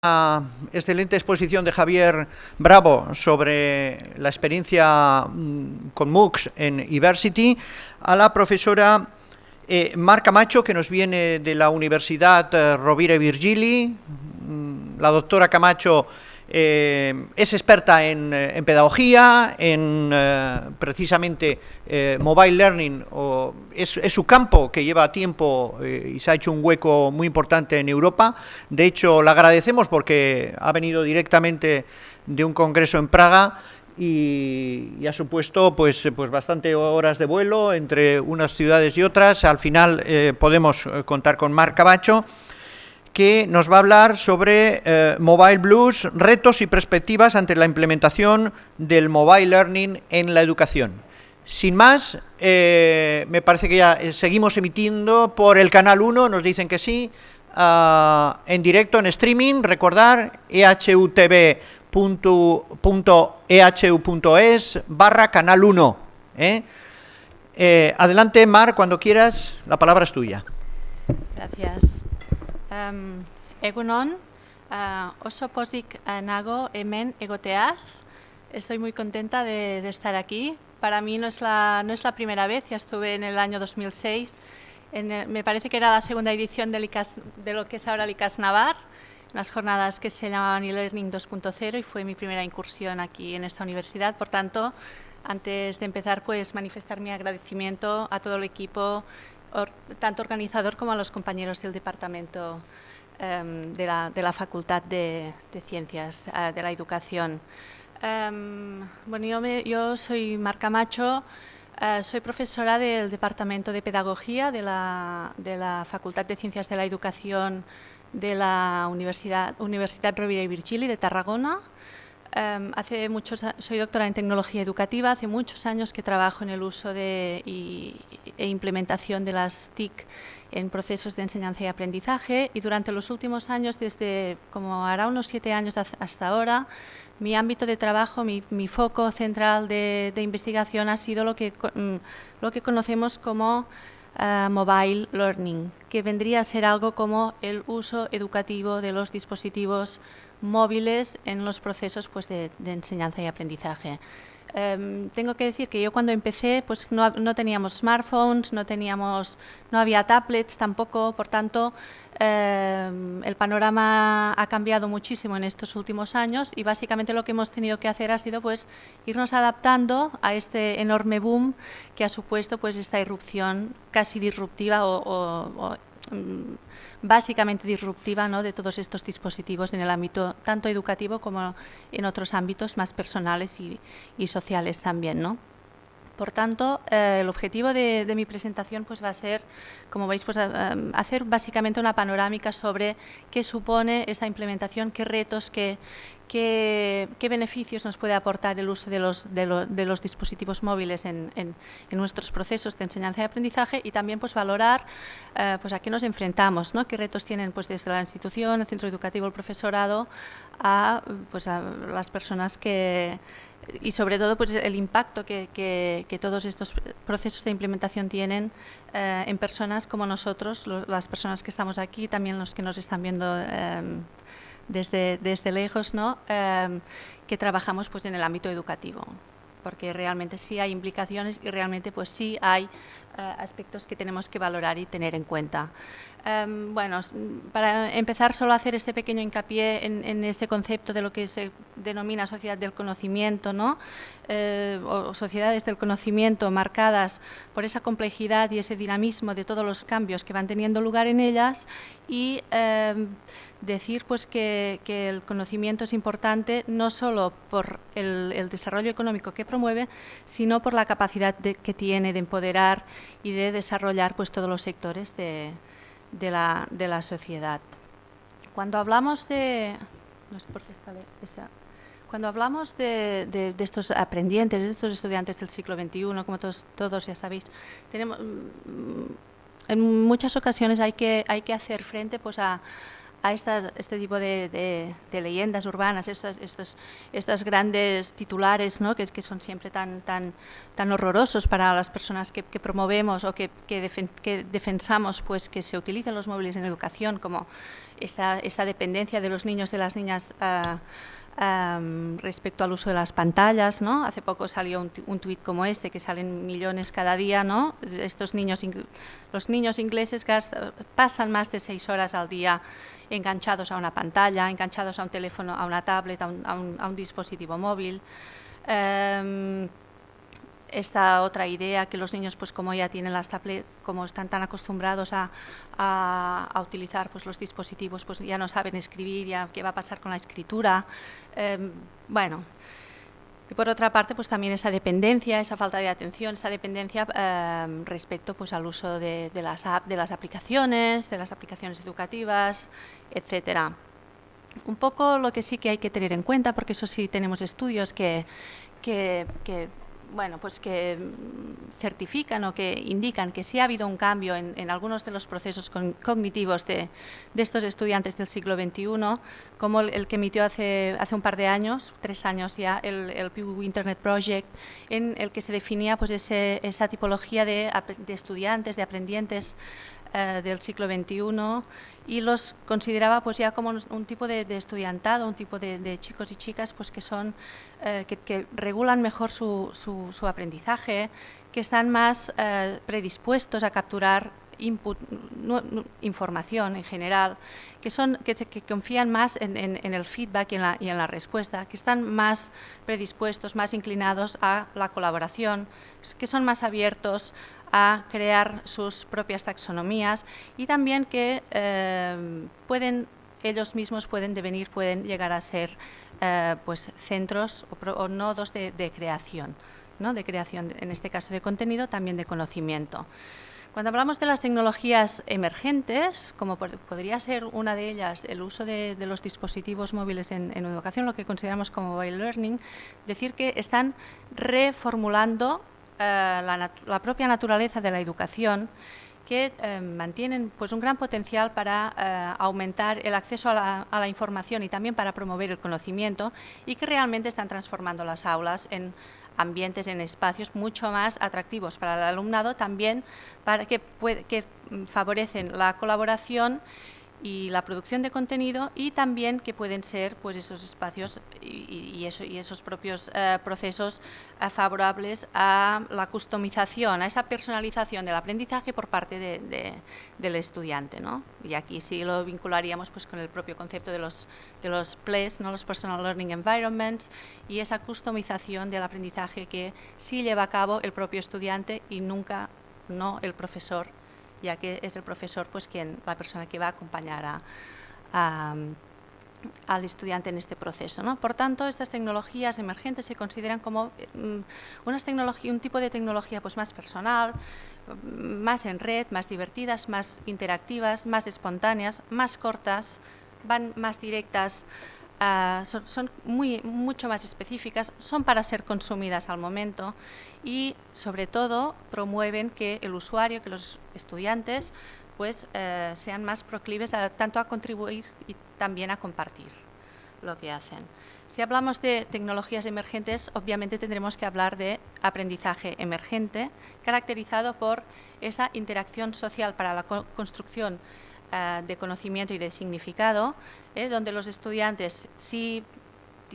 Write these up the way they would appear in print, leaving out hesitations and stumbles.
Excelente exposición de Javier Bravo sobre la experiencia con MOOCs en Iversity, a la profesora Mar Camacho, que nos viene de la Universidad Rovira i Virgili. La doctora Camacho es experta en pedagogía, en precisamente mobile learning, es su campo que lleva tiempo y se ha hecho un hueco muy importante en Europa. De hecho, le agradecemos porque ha venido directamente de un congreso en Praga y ha supuesto pues bastante horas de vuelo entre unas ciudades y otras. Al final podemos contar con Mar Camacho, que nos va a hablar sobre Mobile Blues, retos y perspectivas ante la implementación del Mobile Learning en la educación. Sin más, me parece que ya seguimos emitiendo por el Canal 1, nos dicen que sí, en directo, en streaming. Recordar, ehutv.ehu.es/Canal 1. Adelante, Mar, cuando quieras, la palabra es tuya. Gracias. Egunon, oso pozik nago hemen egoteaz. Estoy muy contenta de estar aquí. Para mí no es la primera vez, ya estuve en el año 2006. Me parece que era la segunda edición de lo que es ahora el ICAS Navar, unas jornadas que se llamaban e-Learning 2.0, y fue mi primera incursión aquí en esta universidad. Por tanto, antes de empezar, pues manifestar mi agradecimiento a todo el equipo, tanto organizador como a los compañeros del departamento de la Facultad de Ciencias de la Educación. Bueno, yo soy Mar Camacho, soy profesora del Departamento de Pedagogía de la Facultad de Ciencias de la Educación de la Universidad Rovira i Virgili de Tarragona. Soy doctora en tecnología educativa. Hace muchos años que trabajo en el uso e implementación de las TIC en procesos de enseñanza y aprendizaje, y durante los últimos años, desde como hará unos 7 años hasta ahora, mi ámbito de trabajo, mi foco central de investigación ha sido lo que conocemos como mobile learning, que vendría a ser algo como el uso educativo de los dispositivos móviles en los procesos pues, de enseñanza y aprendizaje. Tengo que decir que yo cuando empecé pues no teníamos smartphones, no había tablets tampoco, por tanto el panorama ha cambiado muchísimo en estos últimos años, y básicamente lo que hemos tenido que hacer ha sido pues irnos adaptando a este enorme boom que ha supuesto pues esta irrupción casi disruptiva o básicamente disruptiva, ¿no?, de todos estos dispositivos en el ámbito tanto educativo como en otros ámbitos más personales y sociales también, ¿no? Por tanto, el objetivo de mi presentación pues, va a ser, como veis, pues, hacer básicamente una panorámica sobre qué supone esta implementación, qué retos, qué beneficios nos puede aportar el uso de los dispositivos móviles en nuestros procesos de enseñanza y aprendizaje, y también pues, valorar pues, a qué nos enfrentamos, ¿no?, qué retos tienen pues, desde la institución, el centro educativo, el profesorado, pues, a las personas y sobre todo pues, el impacto que todos estos procesos de implementación tienen en personas como nosotros, las personas que estamos aquí, también los que nos están viendo desde lejos, ¿no?, que trabajamos pues, en el ámbito educativo, porque realmente sí hay implicaciones y realmente pues, sí hay aspectos que tenemos que valorar y tener en cuenta. Bueno, para empezar, solo hacer este pequeño hincapié en este concepto de lo que se denomina sociedad del conocimiento, ¿no?, o sociedades del conocimiento marcadas por esa complejidad y ese dinamismo de todos los cambios que van teniendo lugar en ellas, y decir pues, que el conocimiento es importante no solo por el desarrollo económico que promueve, sino por la capacidad que tiene de empoderar y de desarrollar pues, todos los sectores de la sociedad. Cuando hablamos cuando hablamos de estos aprendientes, de estos estudiantes del siglo XXI, como todos ya sabéis, en muchas ocasiones hay que hacer frente pues, a a este tipo de leyendas urbanas, estos grandes titulares, ¿no? que son siempre tan horrorosos para las personas que promovemos o que defensamos, pues, que se utilicen los móviles en educación, como esta dependencia de los niños, de las niñas respecto al uso de las pantallas, ¿no? Hace poco salió un tuit como este, que salen millones cada día, ¿no? Los niños ingleses pasan más de 6 horas al día enganchados a una pantalla, enganchados a un teléfono, a una tablet, a un dispositivo móvil. Esta otra idea que los niños, pues como ya tienen las tablets, como están tan acostumbrados a utilizar, pues, los dispositivos, pues ya no saben escribir, ya qué va a pasar con la escritura. Bueno, y por otra parte, pues también esa dependencia, esa falta de atención, esa dependencia respecto, pues, al uso de las aplicaciones educativas, etcétera. Un poco lo que sí que hay que tener en cuenta, porque eso sí tenemos estudios que bueno, pues que certifican o que indican que sí ha habido un cambio en algunos de los procesos cognitivos de estos estudiantes del siglo XXI, como el que emitió hace un par de años, 3 años ya, el Pew Internet Project, en el que se definía, pues, esa tipología de estudiantes, de aprendientes del siglo XXI, y los consideraba, pues, ya como un tipo de estudiantado, un tipo de chicos y chicas, pues, que son que regulan mejor su aprendizaje, que están más predispuestos a capturar información en general, que confían más en el feedback y en la respuesta, que están más predispuestos, más inclinados a la colaboración, que son más abiertos a crear sus propias taxonomías, y también que ellos mismos pueden llegar a ser pues, centros o nodos de creación, ¿no? De creación, en este caso de contenido, también de conocimiento. Cuando hablamos de las tecnologías emergentes, como podría ser una de ellas el uso de los dispositivos móviles en educación, lo que consideramos como mobile learning, decir que están reformulando la propia naturaleza de la educación, que mantienen, pues, un gran potencial para aumentar el acceso a la información y también para promover el conocimiento, y que realmente están transformando las aulas en ambientes, en espacios mucho más atractivos para el alumnado, también para que favorecen la colaboración y la producción de contenido, y también que pueden ser, pues, esos espacios y esos propios procesos favorables a la customización, a esa personalización del aprendizaje por parte del estudiante, ¿no? Y aquí sí lo vincularíamos, pues, con el propio concepto de los PLES, ¿no? Los Personal Learning Environments, y esa customización del aprendizaje que sí lleva a cabo el propio estudiante y nunca el profesor, ya que es el profesor, pues, la persona que va a acompañar al estudiante en este proceso, ¿no? Por tanto, estas tecnologías emergentes se consideran como un tipo de tecnología, pues, más personal, más en red, más divertidas, más interactivas, más espontáneas, más cortas, van más directas, son mucho más específicas, son para ser consumidas al momento, y sobre todo promueven que el usuario, que los estudiantes, pues sean más proclives tanto a contribuir y también a compartir lo que hacen. Si hablamos de tecnologías emergentes, obviamente tendremos que hablar de aprendizaje emergente, caracterizado por esa interacción social para la construcción de conocimiento y de significado, donde los estudiantes sí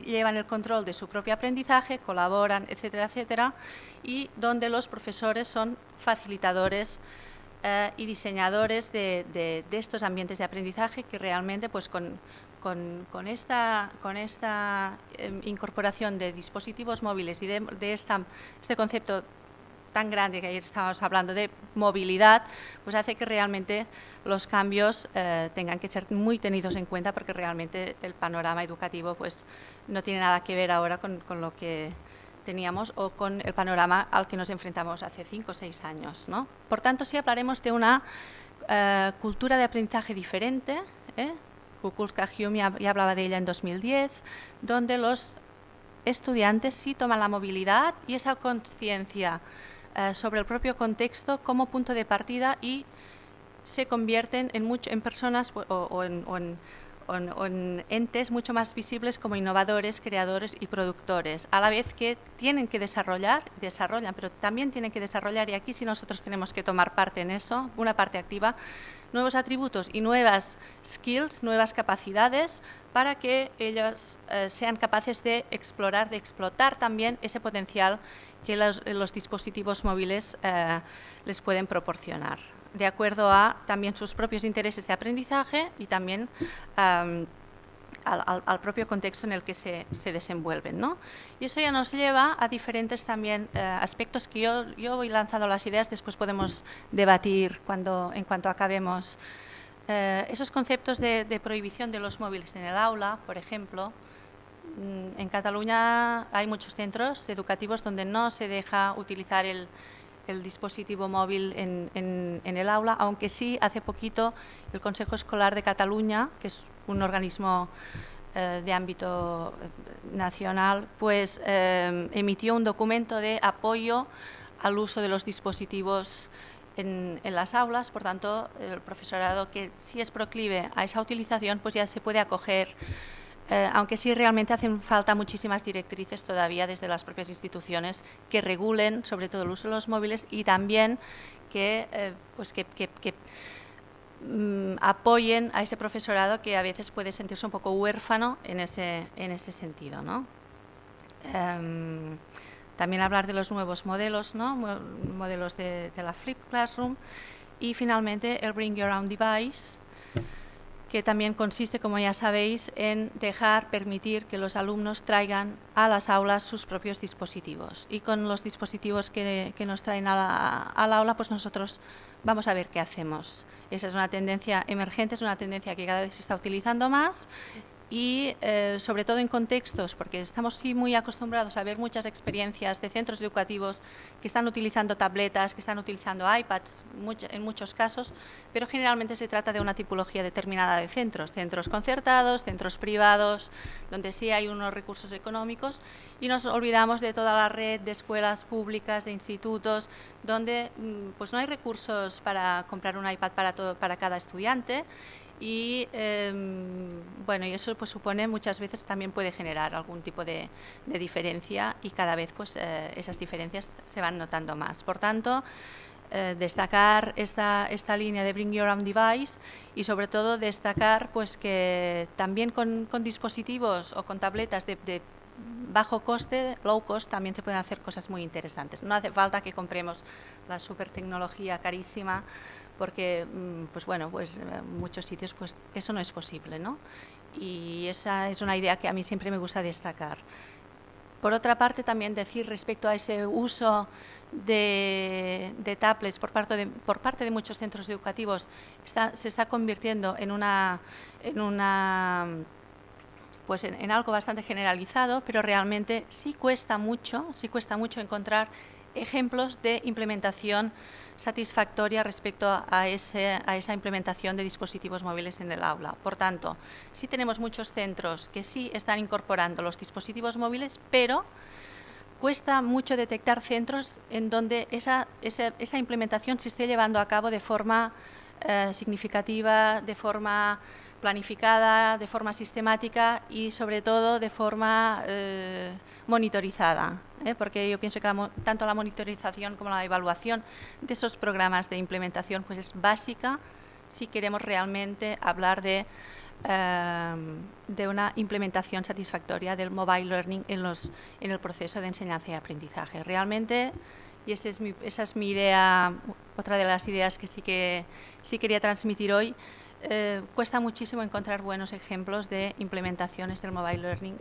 llevan el control de su propio aprendizaje, colaboran, etcétera, etcétera, y donde los profesores son facilitadores y diseñadores de estos ambientes de aprendizaje, que realmente, pues, con esta incorporación de dispositivos móviles y de este concepto tan grande que ayer estábamos hablando de movilidad, pues hace que realmente los cambios tengan que ser muy tenidos en cuenta, porque realmente el panorama educativo, pues, no tiene nada que ver ahora con lo que teníamos o con el panorama al que nos enfrentamos hace 5 o 6 años, ¿no? Por tanto, sí hablaremos de una cultura de aprendizaje diferente, Kukulka-Hume ya hablaba de ella en 2010, donde los estudiantes sí toman la movilidad y esa conciencia sobre el propio contexto como punto de partida, y se convierten en personas o en entes mucho más visibles como innovadores, creadores y productores, a la vez que tienen que desarrollan, pero también tienen que desarrollar, y aquí sí nosotros tenemos que tomar parte en eso, una parte activa, nuevos atributos y nuevas skills, nuevas capacidades para que ellos sean capaces de explorar, de explotar también ese potencial que los dispositivos móviles les pueden proporcionar, de acuerdo a también sus propios intereses de aprendizaje y también al propio contexto en el que se desenvuelven, ¿no? Y eso ya nos lleva a diferentes también aspectos que yo voy lanzando las ideas, después podemos debatir en cuanto acabemos. Esos conceptos de prohibición de los móviles en el aula, por ejemplo. En Cataluña hay muchos centros educativos donde no se deja utilizar el dispositivo móvil en el aula, aunque sí hace poquito el Consejo Escolar de Cataluña, que es un organismo de ámbito nacional, pues emitió un documento de apoyo al uso de los dispositivos en las aulas. Por tanto, el profesorado que sí es proclive a esa utilización, pues ya se puede acoger, aunque sí realmente hacen falta muchísimas directrices todavía desde las propias instituciones que regulen sobre todo el uso de los móviles y también que apoyen a ese profesorado que a veces puede sentirse un poco huérfano en ese sentido, ¿no? También hablar de los nuevos modelos, ¿no? Modelos de la Flipped Classroom y finalmente el Bring Your Own Device, que también consiste, como ya sabéis, en permitir que los alumnos traigan a las aulas sus propios dispositivos. Y con los dispositivos que nos traen al aula, pues nosotros vamos a ver qué hacemos. Esa es una tendencia emergente, es una tendencia que cada vez se está utilizando más y sobre todo en contextos, porque estamos sí muy acostumbrados a ver muchas experiencias de centros educativos que están utilizando tabletas, que están utilizando iPads en muchos casos, pero generalmente se trata de una tipología determinada de centros concertados, centros privados, donde sí hay unos recursos económicos y nos olvidamos de toda la red de escuelas públicas, de institutos, donde pues no hay recursos para comprar un iPad para cada estudiante. Y bueno, y eso pues supone muchas veces también puede generar algún tipo de diferencia y cada vez pues esas diferencias se van notando más. Por tanto, destacar esta línea de Bring Your Own Device y sobre todo destacar pues que también con dispositivos o con tabletas de bajo coste, low cost, también se pueden hacer cosas muy interesantes. No hace falta que compremos la super tecnología carísima, porque pues bueno, pues en muchos sitios pues eso no es posible, ¿no? Y esa es una idea que a mí siempre me gusta destacar. Por otra parte, también decir respecto a ese uso de tablets por parte de muchos centros educativos, se está convirtiendo en algo bastante generalizado, pero realmente sí cuesta mucho encontrar ejemplos de implementación satisfactoria respecto a esa implementación de dispositivos móviles en el aula. Por tanto, sí tenemos muchos centros que sí están incorporando los dispositivos móviles, pero cuesta mucho detectar centros en donde esa implementación se esté llevando a cabo de forma significativa, de forma planificada, de forma sistemática y sobre todo de forma monitorizada, porque yo pienso que tanto la monitorización como la evaluación de esos programas de implementación pues es básica si queremos realmente hablar de una implementación satisfactoria del mobile learning en el proceso de enseñanza y aprendizaje. Realmente, y esa es mi idea, otra de las ideas que sí quería transmitir hoy, cuesta muchísimo encontrar buenos ejemplos de implementaciones del mobile learning,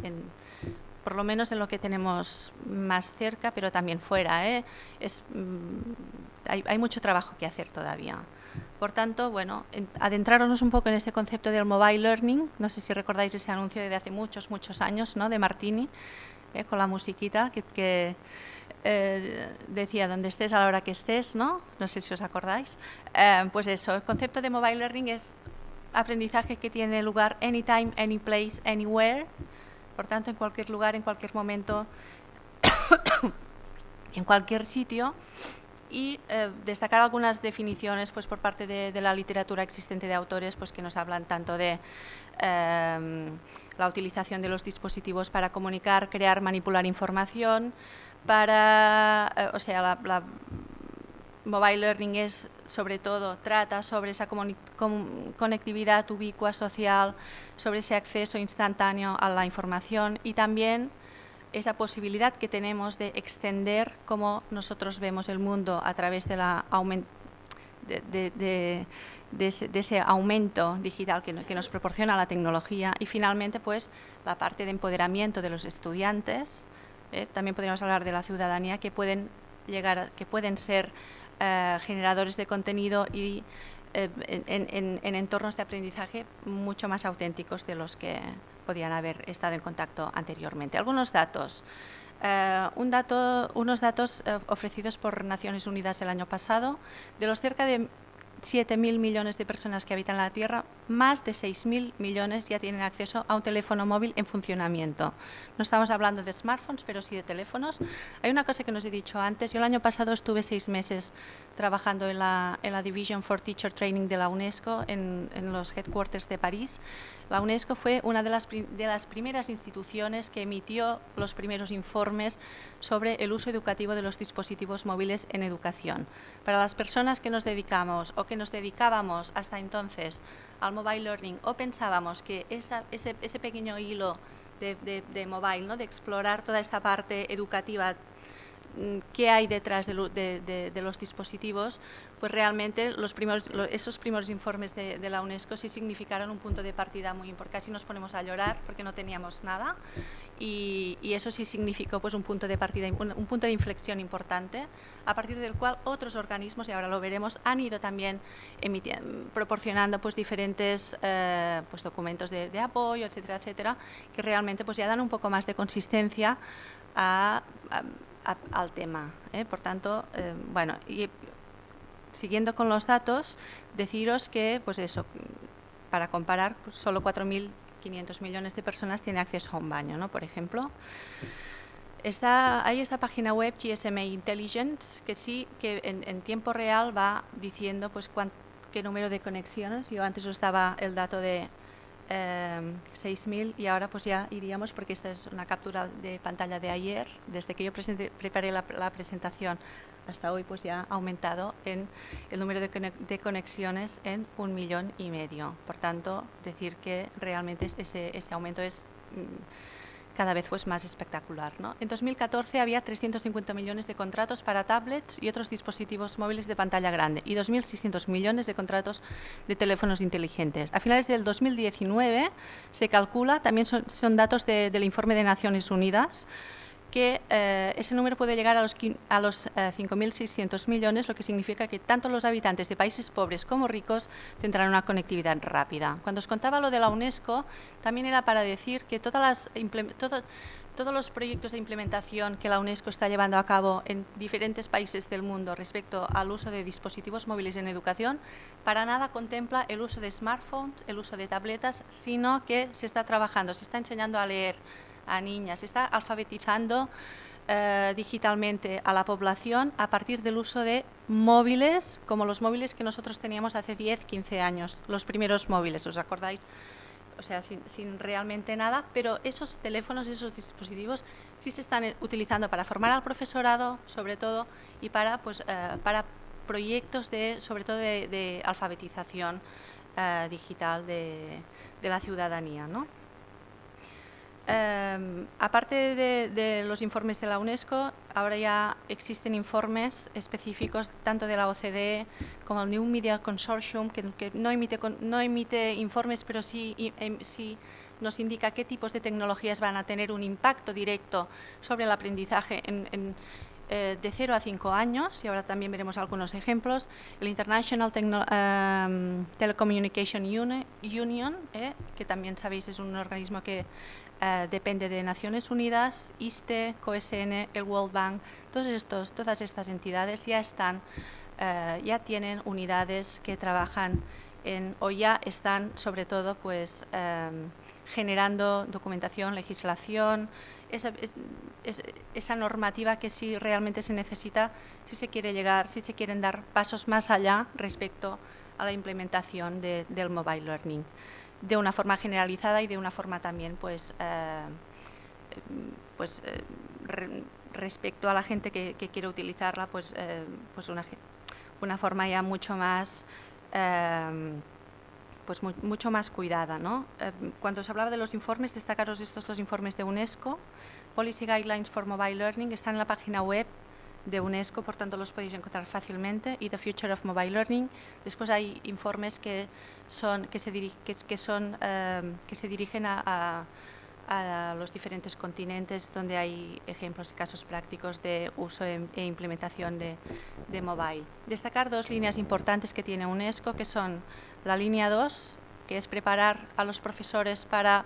por lo menos en lo que tenemos más cerca, pero también fuera. Hay mucho trabajo que hacer todavía. Por tanto, bueno, adentrarnos un poco en este concepto del mobile learning. No sé si recordáis ese anuncio de hace muchos años, ¿no?, de Martini, con la musiquita que decía donde estés a la hora que estés, ¿no? No sé si os acordáis. Pues eso, el concepto de mobile learning es aprendizaje que tiene lugar anytime, any place, anywhere. Por tanto, en cualquier lugar, en cualquier momento, en cualquier sitio. y destacar algunas definiciones pues, por parte de la literatura existente de autores pues, que nos hablan tanto de la utilización de los dispositivos para comunicar, crear, manipular información, o sea, la Mobile Learning es, sobre todo, trata sobre esa conectividad ubicua social, sobre ese acceso instantáneo a la información y también esa posibilidad que tenemos de extender cómo nosotros vemos el mundo a través de ese aumento digital que nos proporciona la tecnología y finalmente pues la parte de empoderamiento de los estudiantes. También podríamos hablar de la ciudadanía que pueden ser generadores de contenido y en entornos de aprendizaje mucho más auténticos de los que podían haber estado en contacto anteriormente. Algunos datos. Unos datos ofrecidos por Naciones Unidas el año pasado. De los cerca de 7.000 millones de personas que habitan la Tierra, más de 6.000 millones ya tienen acceso a un teléfono móvil en funcionamiento. No estamos hablando de smartphones, pero sí de teléfonos. Hay una cosa que no os he dicho antes. Yo el año pasado estuve 6 meses trabajando en la Division for Teacher Training de la UNESCO, en los headquarters de París. La UNESCO fue una de las primeras instituciones que emitió los primeros informes sobre el uso educativo de los dispositivos móviles en educación. Para las personas que nos dedicamos o que nos dedicábamos hasta entonces al mobile learning o pensábamos que ese pequeño hilo de mobile, ¿no? De explorar toda esta parte educativa que hay detrás de los dispositivos, pues realmente esos primeros informes de la UNESCO sí significaron un punto de partida muy importante. Casi nos ponemos a llorar porque no teníamos nada y eso sí significó pues un punto de partida, un punto de inflexión importante, a partir del cual otros organismos, y ahora lo veremos, han ido también proporcionando pues diferentes pues documentos de apoyo, etcétera, etcétera, que realmente pues ya dan un poco más de consistencia al tema. Por tanto, bueno, y siguiendo con los datos, deciros que, pues eso, para comparar, pues solo 4.500 millones de personas tienen acceso a un baño, ¿no? Por ejemplo. Hay esta página web, GSMA Intelligence, que sí, que en tiempo real va diciendo pues qué número de conexiones. Yo antes os daba el dato de 6.000 y ahora pues ya iríamos, porque esta es una captura de pantalla de ayer, desde que yo preparé la presentación hasta hoy pues ya ha aumentado en el número de conexiones en 1,5 millones. Por tanto, decir que realmente ese aumento es cada vez pues más espectacular, ¿no? En 2014 había 350 millones de contratos para tablets y otros dispositivos móviles de pantalla grande y 2.600 millones de contratos de teléfonos inteligentes. A finales del 2019 se calcula, también son datos del informe de Naciones Unidas, que ese número puede llegar a los 5.600 millones, lo que significa que tanto los habitantes de países pobres como ricos tendrán una conectividad rápida. Cuando os contaba lo de la UNESCO, también era para decir que todos los proyectos de implementación que la UNESCO está llevando a cabo en diferentes países del mundo respecto al uso de dispositivos móviles en educación, para nada contempla el uso de smartphones, el uso de tabletas, sino que se está trabajando, se está enseñando a leer a niñas, se está alfabetizando digitalmente a la población a partir del uso de móviles, como los móviles que nosotros teníamos hace 10, 15 años, los primeros móviles, ¿os acordáis? O sea, sin realmente nada, pero esos teléfonos, esos dispositivos sí se están utilizando para formar al profesorado, sobre todo, y para proyectos sobre todo de alfabetización digital de la ciudadanía, ¿no? Aparte de los informes de la UNESCO, ahora ya existen informes específicos tanto de la OCDE como el New Media Consortium, que no emite informes, pero sí nos indica qué tipos de tecnologías van a tener un impacto directo sobre el aprendizaje de 0 a 5 años, y ahora también veremos algunos ejemplos. El International Telecommunication Union, que también sabéis es un organismo que depende de Naciones Unidas, ISTE, COSN, el World Bank, todas estas entidades ya tienen unidades que trabajan o ya están sobre todo pues generando documentación, legislación, esa normativa que sí realmente se necesita si se quiere llegar, si se quieren dar pasos más allá respecto a la implementación del mobile learning, de una forma generalizada y de una forma también respecto a la gente que quiere utilizarla, una forma ya mucho más mucho más cuidada, ¿no? Cuando se hablaba de los informes, destacaros estos dos informes de UNESCO. Policy Guidelines for Mobile Learning están en la página web de UNESCO, por tanto los podéis encontrar fácilmente, y The Future of Mobile Learning. Después hay informes que se dirigen a los diferentes continentes, donde hay ejemplos y casos prácticos de uso e implementación de mobile. Destacar dos líneas importantes que tiene UNESCO, que son la línea 2, que es preparar a los profesores para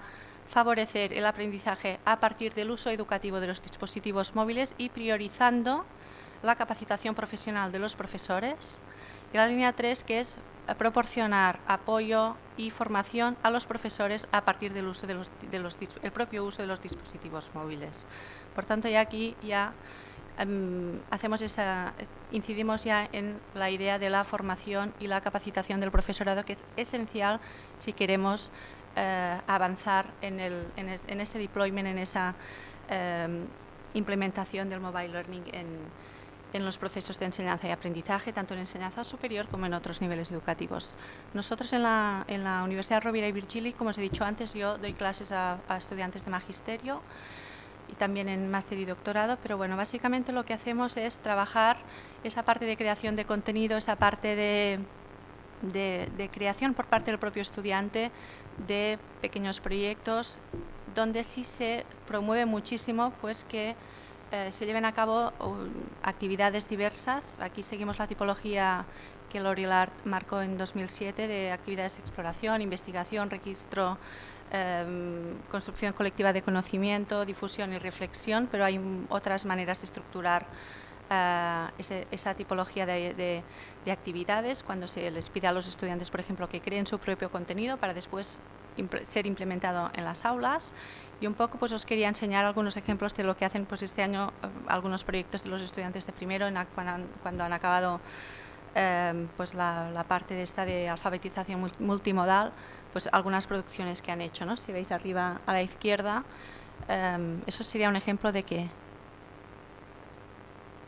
favorecer el aprendizaje a partir del uso educativo de los dispositivos móviles y priorizando la capacitación profesional de los profesores. Y la línea 3, que es proporcionar apoyo y formación a los profesores a partir del uso el propio uso de los dispositivos móviles. Por tanto, ya aquí incidimos ya en la idea de la formación y la capacitación del profesorado, que es esencial si queremos avanzar en ese deployment, en esa implementación del mobile learning en los procesos de enseñanza y aprendizaje, tanto en enseñanza superior como en otros niveles educativos. Nosotros en la Universidad Rovira i Virgili, como os he dicho antes, yo doy clases a estudiantes de magisterio y también en máster y doctorado, pero bueno, básicamente lo que hacemos es trabajar esa parte de creación de contenido, esa parte de creación por parte del propio estudiante de pequeños proyectos, donde sí se promueve muchísimo pues que se lleven a cabo actividades diversas. Aquí seguimos la tipología que L'Oreal marcó en 2007 de actividades de exploración, investigación, registro, construcción colectiva de conocimiento, difusión y reflexión, pero hay otras maneras de estructurar esa tipología de actividades, cuando se les pide a los estudiantes, por ejemplo, que creen su propio contenido para después ser implementado en las aulas. Y un poco pues os quería enseñar algunos ejemplos de lo que hacen pues este año algunos proyectos de los estudiantes de primero cuando han acabado pues la parte de alfabetización multimodal, pues algunas producciones que han hecho, ¿no? Si veis arriba a la izquierda, eso sería un ejemplo de que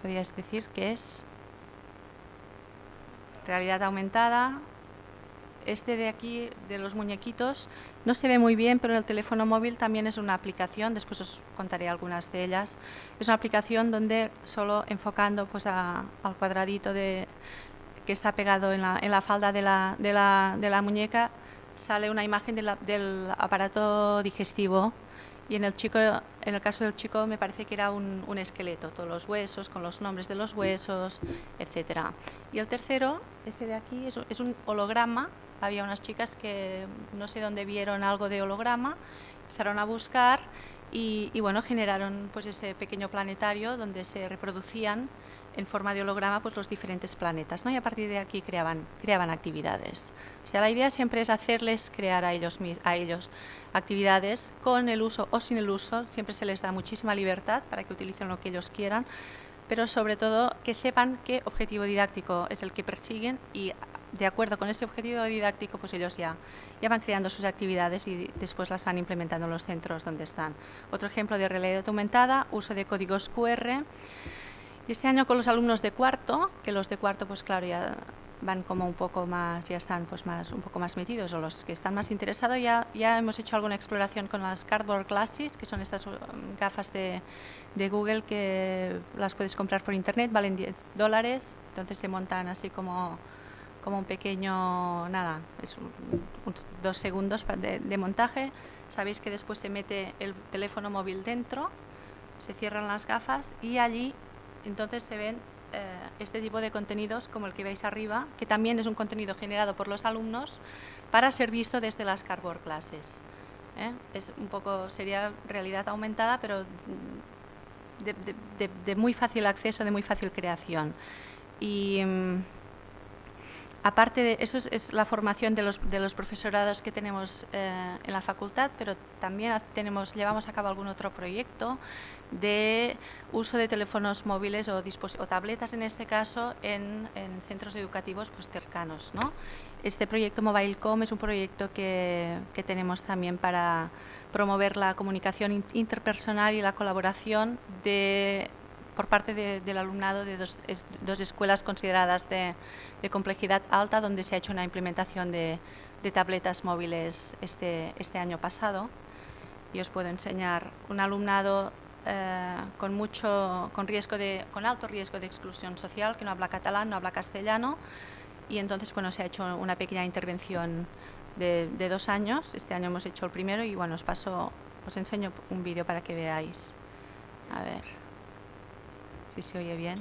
podríais decir que es realidad aumentada. Este de aquí, de los muñequitos, no se ve muy bien, pero el teléfono móvil también es una aplicación, después os contaré algunas de ellas. Es una aplicación donde solo enfocando pues al cuadradito que está pegado en la falda de la muñeca, sale una imagen del aparato digestivo. Y en el caso del chico me parece que era un esqueleto, todos los huesos, con los nombres de los huesos, etcétera. Y el tercero, ese de aquí, es un holograma. Había unas chicas que no sé dónde vieron algo de holograma, empezaron a buscar y bueno, generaron pues ese pequeño planetario donde se reproducían en forma de holograma pues los diferentes planetas, ¿no? Y a partir de aquí creaban actividades. O sea, la idea siempre es hacerles crear a ellos actividades con el uso o sin el uso. Siempre se les da muchísima libertad para que utilicen lo que ellos quieran, pero sobre todo que sepan qué objetivo didáctico es el que persiguen y de acuerdo con ese objetivo didáctico pues ellos ya van creando sus actividades y después las van implementando en los centros donde están. Otro ejemplo de realidad aumentada, uso de códigos QR. Y este año con los alumnos de cuarto, que los de cuarto pues claro ya van como un poco más, ya están pues un poco más metidos, o los que están más interesados, ya hemos hecho alguna exploración con las Cardboard Glasses, que son estas gafas de Google que las puedes comprar por internet, valen $10, entonces se montan así como un pequeño, es 2 segundos de montaje. Sabéis que después se mete el teléfono móvil dentro, se cierran las gafas y allí entonces se ven este tipo de contenidos como el que veis arriba, que también es un contenido generado por los alumnos para ser visto desde las Cardboard Classes. Es un poco, sería realidad aumentada, pero de muy fácil acceso, de muy fácil creación. Y aparte de eso es la formación de los profesorados que tenemos en la facultad, pero también llevamos a cabo algún otro proyecto de uso de teléfonos móviles o tabletas, en este caso, en centros educativos pues, cercanos, ¿no? Este proyecto MobileCom es un proyecto que tenemos también para promover la comunicación interpersonal y la colaboración por parte del alumnado de dos escuelas consideradas de complejidad alta, donde se ha hecho una implementación de tabletas móviles este año pasado. Y os puedo enseñar un alumnado con alto riesgo de exclusión social, que no habla catalán, no habla castellano, y entonces bueno, se ha hecho una pequeña intervención de 2 años. Este año hemos hecho el primero y bueno, os enseño un vídeo para que veáis. A ver si se oye bien.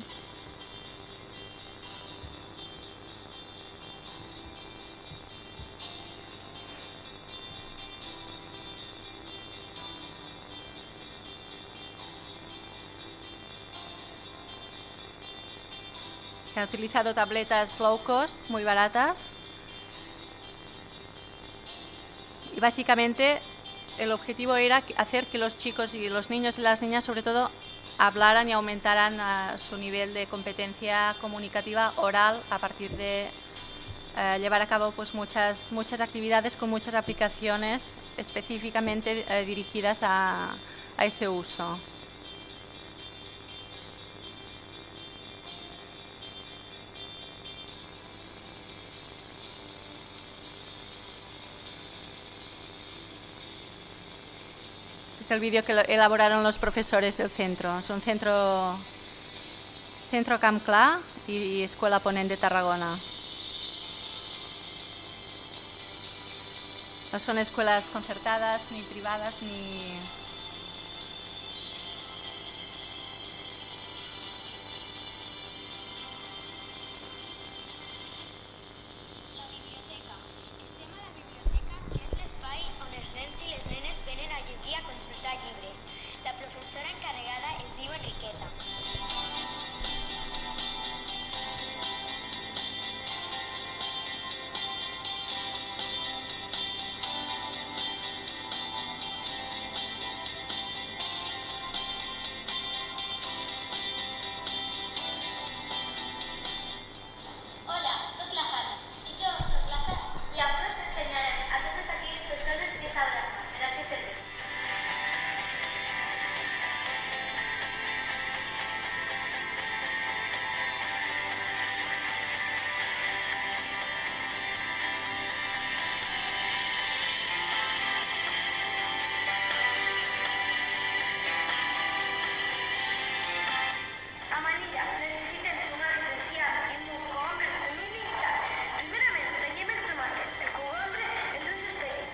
Se han utilizado tabletas low cost, muy baratas. Y básicamente el objetivo era hacer que los chicos y los niños y las niñas, sobre todo, hablaran y aumentaran su nivel de competencia comunicativa oral a partir de llevar a cabo pues, muchas actividades con muchas aplicaciones específicamente dirigidas a ese uso. Es el vídeo que elaboraron los profesores del centro. Es un centro Camp Clar y Escuela Ponent de Tarragona. No son escuelas concertadas, ni privadas, ni... La profesora encargada es Diu Enriqueta. Hola, soc la Hanna. I jo soc la Sara. I avui us ensenyarem a totes aquelles persones que sabràs per a què serveix. Amanita, necesitas una licenciada y un hombre feminista. Primeramente, lleve el tomate, el cogombre, entonces pedí.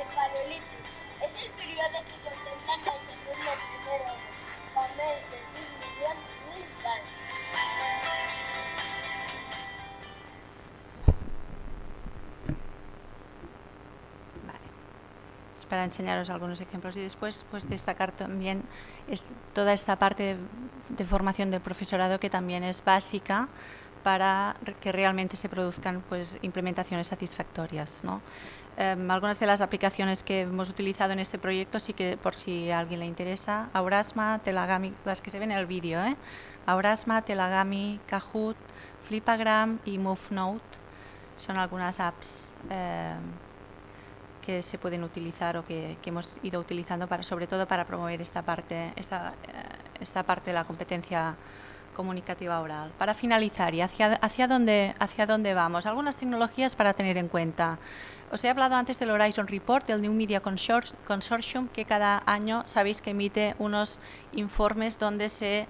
El paleolític és el període que contempla el naixement del primer home, fa més de 6 milions i mig d'anys. Vale. Es para enseñaros algunos ejemplos y después pues destacar también toda esta parte de formación del profesorado que también es básica para que realmente se produzcan pues implementaciones satisfactorias, ¿no? Algunas de las aplicaciones que hemos utilizado en este proyecto, sí que por si a alguien le interesa, Aurasma, Telagami, las que se ven en el vídeo, Aurasma, Telagami, Kahoot, Flipagram y MoveNote son algunas apps que se pueden utilizar o que hemos ido utilizando sobre todo para promover esta parte de la competencia comunicativa oral. Para finalizar, ¿y hacia dónde vamos? Algunas tecnologías para tener en cuenta. Os he hablado antes del Horizon Report, del New Media Consortium, que cada año sabéis que emite unos informes donde se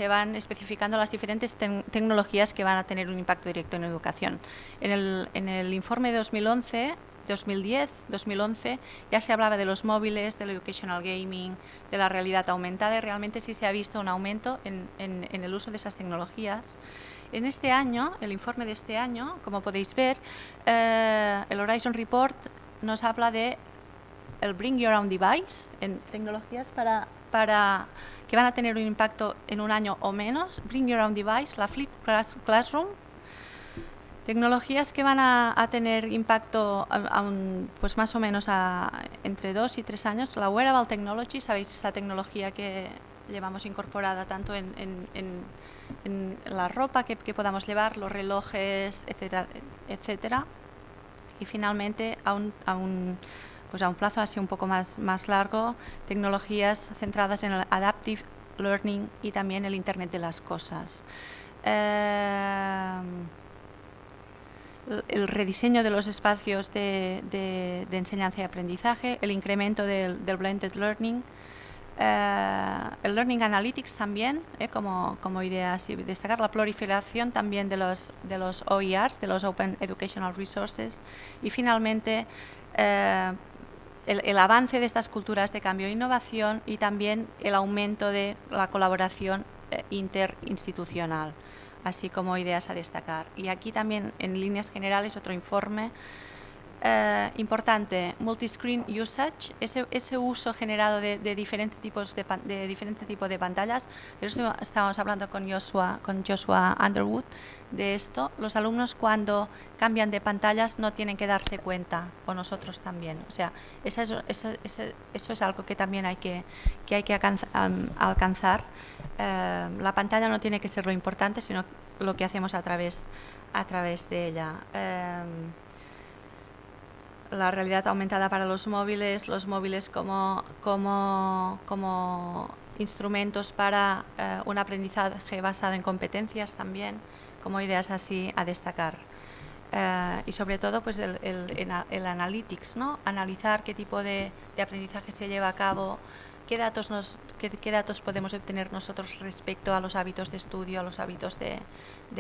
van especificando las diferentes tecnologías que van a tener un impacto directo en educación. En el informe de 2011 2010, 2011, ya se hablaba de los móviles, del educational gaming, de la realidad aumentada, y realmente sí se ha visto un aumento en el uso de esas tecnologías. En este año, el informe de este año, como podéis ver, el Horizon Report nos habla de el Bring Your Own Device, en tecnologías para que van a tener un impacto en un año o menos. Bring Your Own Device, la Flip Classroom, tecnologías que van a tener impacto pues más o menos entre 2 y 3 años. La Wearable Technology, sabéis, esa tecnología que llevamos incorporada tanto en la ropa que podamos llevar, los relojes, etcétera, etcétera. Y finalmente, a un plazo así un poco más largo, tecnologías centradas en el Adaptive Learning y también el Internet de las cosas. El rediseño de los espacios de enseñanza y aprendizaje, el incremento del Blended Learning, el Learning Analytics también, como idea así, destacar la proliferación también de los OERs, de los Open Educational Resources, y finalmente el avance de estas culturas de cambio e innovación y también el aumento de la colaboración interinstitucional, así como ideas a destacar. Y aquí también, en líneas generales, otro informe importante, multiscreen usage, ese uso generado de diferentes tipos de pantallas. De eso estábamos hablando con Joshua Underwood de esto. Los alumnos, cuando cambian de pantallas, no tienen que darse cuenta, o nosotros también. O sea, eso es algo que también hay que alcanzar. La pantalla no tiene que ser lo importante, sino lo que hacemos a través de ella. La realidad aumentada para los móviles como instrumentos para un aprendizaje basado en competencias también, como ideas así a destacar. Y sobre todo pues el analytics, ¿no? Analizar qué tipo de aprendizaje se lleva a cabo, qué datos podemos obtener nosotros respecto a los hábitos de estudio, a los hábitos de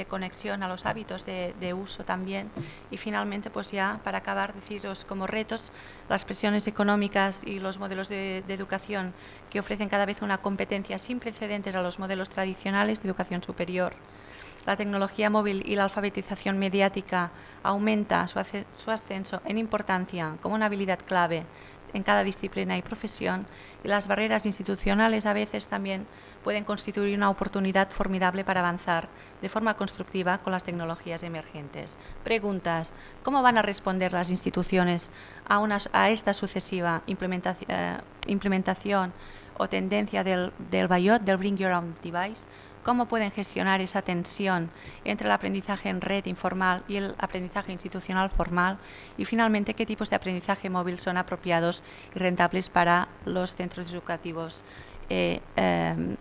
conexión, a los hábitos de uso también. Y finalmente, pues ya para acabar, deciros como retos las presiones económicas y los modelos de educación que ofrecen cada vez una competencia sin precedentes a los modelos tradicionales de educación superior. La tecnología móvil y la alfabetización mediática aumenta su ascenso en importancia como una habilidad clave en cada disciplina y profesión, y las barreras institucionales a veces también pueden constituir una oportunidad formidable para avanzar de forma constructiva con las tecnologías emergentes. Preguntas: ¿cómo van a responder las instituciones a esta sucesiva implementación o tendencia del BYOD, del Bring Your Own Device? ¿Cómo pueden gestionar esa tensión entre el aprendizaje en red informal y el aprendizaje institucional formal? Y finalmente, ¿qué tipos de aprendizaje móvil son apropiados y rentables para los centros educativos y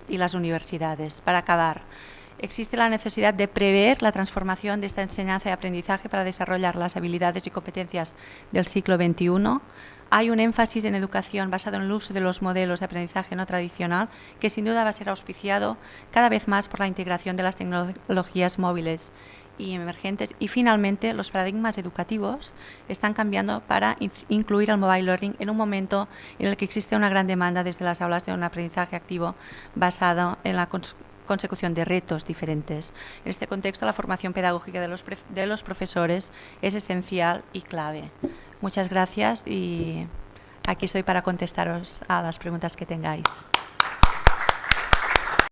las universidades? Para acabar, existe la necesidad de prever la transformación de esta enseñanza y aprendizaje para desarrollar las habilidades y competencias del siglo XXI. Hay un énfasis en educación basado en el uso de los modelos de aprendizaje no tradicional, que sin duda va a ser auspiciado cada vez más por la integración de las tecnologías móviles y emergentes. Y finalmente, los paradigmas educativos están cambiando para incluir el mobile learning en un momento en el que existe una gran demanda desde las aulas de un aprendizaje activo basado en la consecución de retos diferentes. En este contexto, la formación pedagógica de los profesores es esencial y clave. Muchas gracias y aquí estoy para contestaros a las preguntas que tengáis.